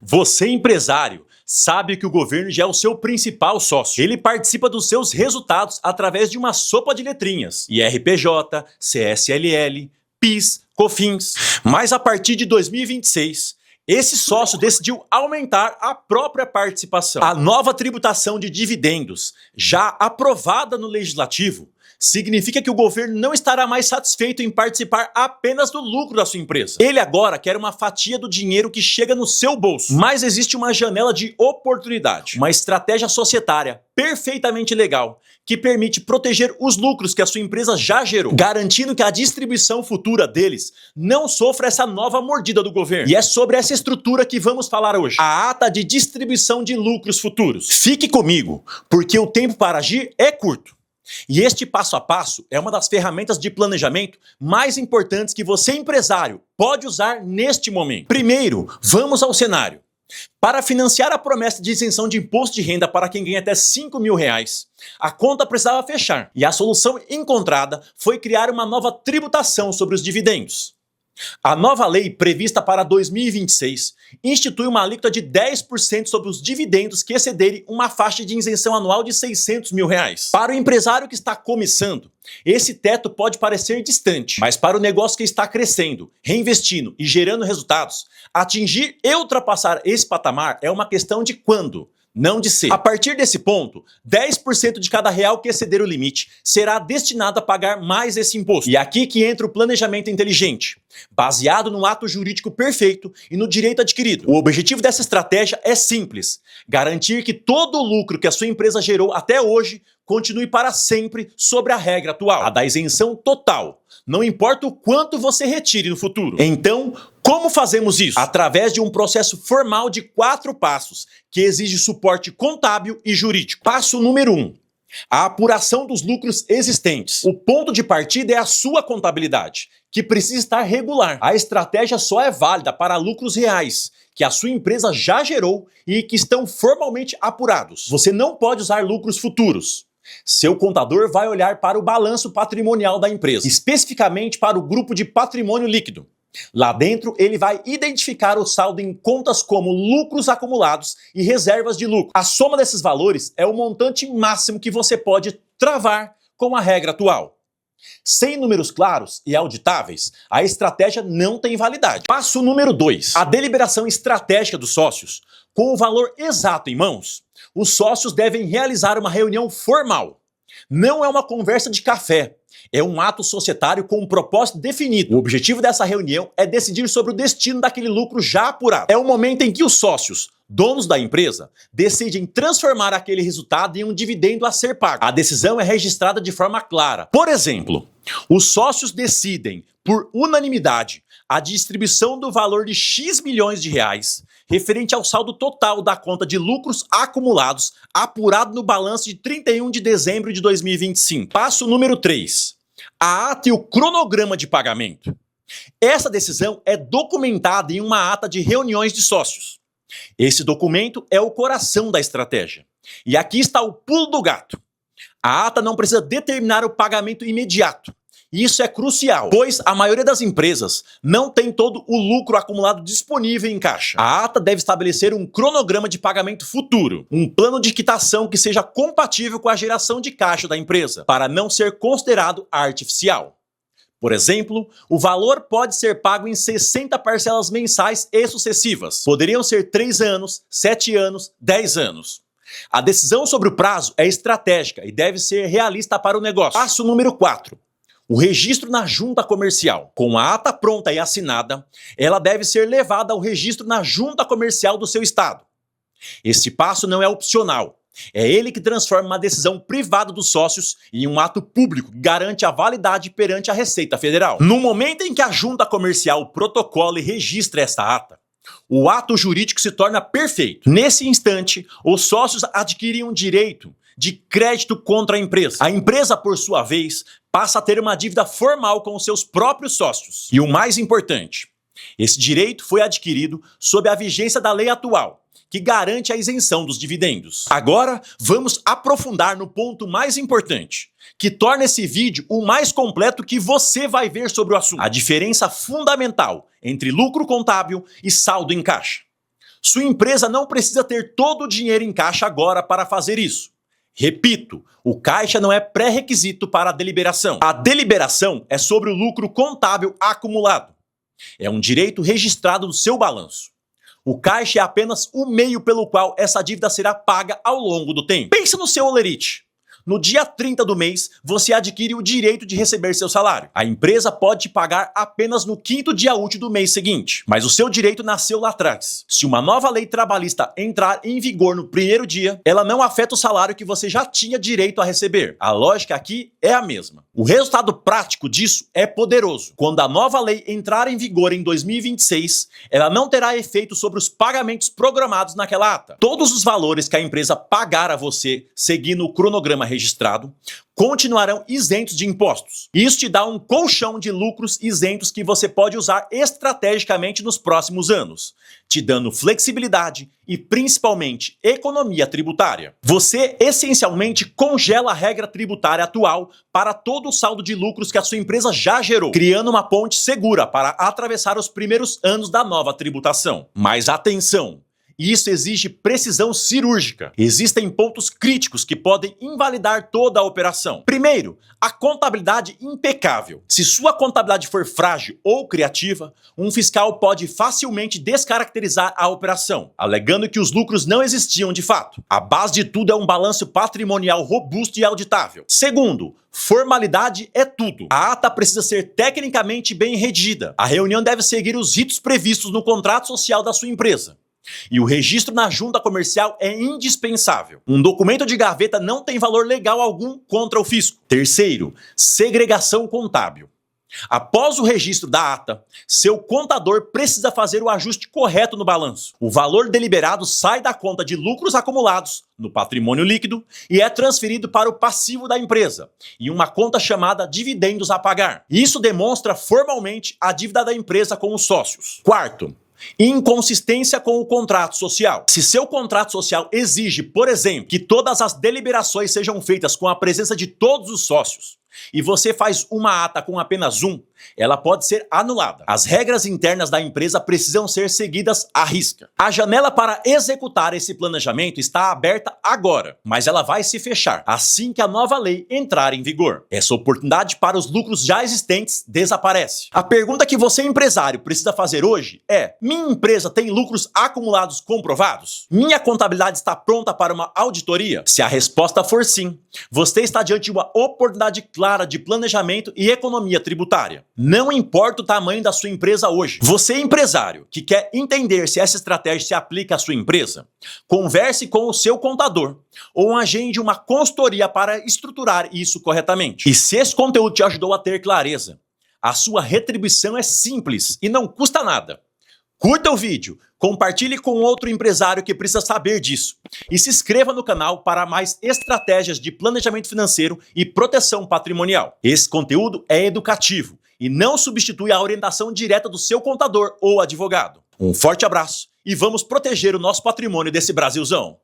Você, empresário, sabe que o governo já é o seu principal sócio. Ele participa dos seus resultados através de uma sopa de letrinhas: IRPJ, CSLL, PIS, COFINS. Mas a partir de 2026, esse sócio decidiu aumentar a própria participação. A nova tributação de dividendos, já aprovada no Legislativo, significa que o governo não estará mais satisfeito em participar apenas do lucro da sua empresa. Ele agora quer uma fatia do dinheiro que chega no seu bolso. Mas existe uma janela de oportunidade, uma estratégia societária perfeitamente legal, que permite proteger os lucros que a sua empresa já gerou, garantindo que a distribuição futura deles não sofra essa nova mordida do governo. E é sobre essa estrutura que vamos falar hoje: a ata de distribuição de lucros futuros. Fique comigo, porque o tempo para agir é curto. E este passo a passo é uma das ferramentas de planejamento mais importantes que você, empresário, pode usar neste momento. Primeiro, vamos ao cenário. Para financiar a promessa de isenção de imposto de renda para quem ganha até R$5.000, a conta precisava fechar. E a solução encontrada foi criar uma nova tributação sobre os dividendos. A nova lei prevista para 2026 institui uma alíquota de 10% sobre os dividendos que excederem uma faixa de isenção anual de R$600.000. Para o empresário que está começando, esse teto pode parecer distante, mas para o negócio que está crescendo, reinvestindo e gerando resultados, atingir e ultrapassar esse patamar é uma questão de quando, não de ser. A partir desse ponto, 10% de cada real que exceder o limite será destinado a pagar mais esse imposto. E é aqui que entra o planejamento inteligente, baseado no ato jurídico perfeito e no direito adquirido. O objetivo dessa estratégia é simples: garantir que todo o lucro que a sua empresa gerou até hoje continue para sempre sobre a regra atual, a da isenção total, não importa o quanto você retire no futuro. Então, como fazemos isso? Através de um processo formal de 4 passos, que exige suporte contábil e jurídico. Passo número 1. A apuração dos lucros existentes. O ponto de partida é a sua contabilidade, que precisa estar regular. A estratégia só é válida para lucros reais, que a sua empresa já gerou e que estão formalmente apurados. Você não pode usar lucros futuros. Seu contador vai olhar para o balanço patrimonial da empresa, especificamente para o grupo de patrimônio líquido. Lá dentro, ele vai identificar o saldo em contas como lucros acumulados e reservas de lucro. A soma desses valores é o montante máximo que você pode travar com a regra atual. Sem números claros e auditáveis, a estratégia não tem validade. Passo número 2. A deliberação estratégica dos sócios. Com o valor exato em mãos, os sócios devem realizar uma reunião formal. Não é uma conversa de café, é um ato societário com um propósito definido. O objetivo dessa reunião é decidir sobre o destino daquele lucro já apurado. É o momento em que os sócios, donos da empresa, decidem transformar aquele resultado em um dividendo a ser pago. A decisão é registrada de forma clara. Por exemplo, os sócios decidem, por unanimidade, a distribuição do valor de X milhões de reais, referente ao saldo total da conta de lucros acumulados, apurado no balanço de 31 de dezembro de 2025. Passo número 3. A ata e o cronograma de pagamento. Essa decisão é documentada em uma ata de reuniões de sócios. Esse documento é o coração da estratégia. E aqui está o pulo do gato. A ata não precisa determinar o pagamento imediato. Isso é crucial, pois a maioria das empresas não tem todo o lucro acumulado disponível em caixa. A ata deve estabelecer um cronograma de pagamento futuro, um plano de quitação que seja compatível com a geração de caixa da empresa, para não ser considerado artificial. Por exemplo, o valor pode ser pago em 60 parcelas mensais e sucessivas. Poderiam ser 3 anos, 7 anos, 10 anos. A decisão sobre o prazo é estratégica e deve ser realista para o negócio. Passo número 4. O registro na junta comercial. Com a ata pronta e assinada, ela deve ser levada ao registro na junta comercial do seu estado. Esse passo não é opcional. É ele que transforma uma decisão privada dos sócios em um ato público que garante a validade perante a Receita Federal. No momento em que a junta comercial protocola e registra essa ata, o ato jurídico se torna perfeito. Nesse instante, os sócios adquirem um direito de crédito contra a empresa. A empresa, por sua vez, passa a ter uma dívida formal com os seus próprios sócios. E o mais importante, esse direito foi adquirido sob a vigência da lei atual, que garante a isenção dos dividendos. Agora, vamos aprofundar no ponto mais importante, que torna esse vídeo o mais completo que você vai ver sobre o assunto: a diferença fundamental entre lucro contábil e saldo em caixa. Sua empresa não precisa ter todo o dinheiro em caixa agora para fazer isso. Repito, o caixa não é pré-requisito para a deliberação. A deliberação é sobre o lucro contábil acumulado. É um direito registrado no seu balanço. O caixa é apenas o meio pelo qual essa dívida será paga ao longo do tempo. Pense no seu holerite. No dia 30 do mês, você adquire o direito de receber seu salário. A empresa pode te pagar apenas no 5º dia útil do mês seguinte, mas o seu direito nasceu lá atrás. Se uma nova lei trabalhista entrar em vigor no 1º dia, ela não afeta o salário que você já tinha direito a receber. A lógica aqui é a mesma. O resultado prático disso é poderoso. Quando a nova lei entrar em vigor em 2026, ela não terá efeito sobre os pagamentos programados naquela ata. Todos os valores que a empresa pagar a você, seguindo o cronograma registrado, continuarão isentos de impostos. Isso te dá um colchão de lucros isentos que você pode usar estrategicamente nos próximos anos, te dando flexibilidade e principalmente economia tributária. Você essencialmente congela a regra tributária atual para todo o saldo de lucros que a sua empresa já gerou, criando uma ponte segura para atravessar os primeiros anos da nova tributação. Mas atenção! E isso exige precisão cirúrgica. Existem pontos críticos que podem invalidar toda a operação. Primeiro, a contabilidade impecável. Se sua contabilidade for frágil ou criativa, um fiscal pode facilmente descaracterizar a operação, alegando que os lucros não existiam de fato. A base de tudo é um balanço patrimonial robusto e auditável. Segundo, formalidade é tudo. A ata precisa ser tecnicamente bem redigida. A reunião deve seguir os ritos previstos no contrato social da sua empresa. E o registro na junta comercial é indispensável. Um documento de gaveta não tem valor legal algum contra o fisco. Terceiro, segregação contábil. Após o registro da ata, seu contador precisa fazer o ajuste correto no balanço. O valor deliberado sai da conta de lucros acumulados, no patrimônio líquido, e é transferido para o passivo da empresa, em uma conta chamada dividendos a pagar. Isso demonstra formalmente a dívida da empresa com os sócios. Quarto, inconsistência com o contrato social. Se seu contrato social exige, por exemplo, que todas as deliberações sejam feitas com a presença de todos os sócios, e você faz uma ata com apenas um, ela pode ser anulada. As regras internas da empresa precisam ser seguidas à risca. A janela para executar esse planejamento está aberta agora, mas ela vai se fechar assim que a nova lei entrar em vigor. Essa oportunidade para os lucros já existentes desaparece. A pergunta que você, empresário, precisa fazer hoje é: minha empresa tem lucros acumulados comprovados? Minha contabilidade está pronta para uma auditoria? Se a resposta for sim, você está diante de uma oportunidade clara de planejamento e economia tributária. Não importa o tamanho da sua empresa hoje. Você, empresário, que quer entender se essa estratégia se aplica à sua empresa, converse com o seu contador ou agende uma consultoria para estruturar isso corretamente. E se esse conteúdo te ajudou a ter clareza, a sua retribuição é simples e não custa nada. Curta o vídeo, compartilhe com outro empresário que precisa saber disso e se inscreva no canal para mais estratégias de planejamento financeiro e proteção patrimonial. Esse conteúdo é educativo e não substitui a orientação direta do seu contador ou advogado. Um forte abraço e vamos proteger o nosso patrimônio desse Brasilzão.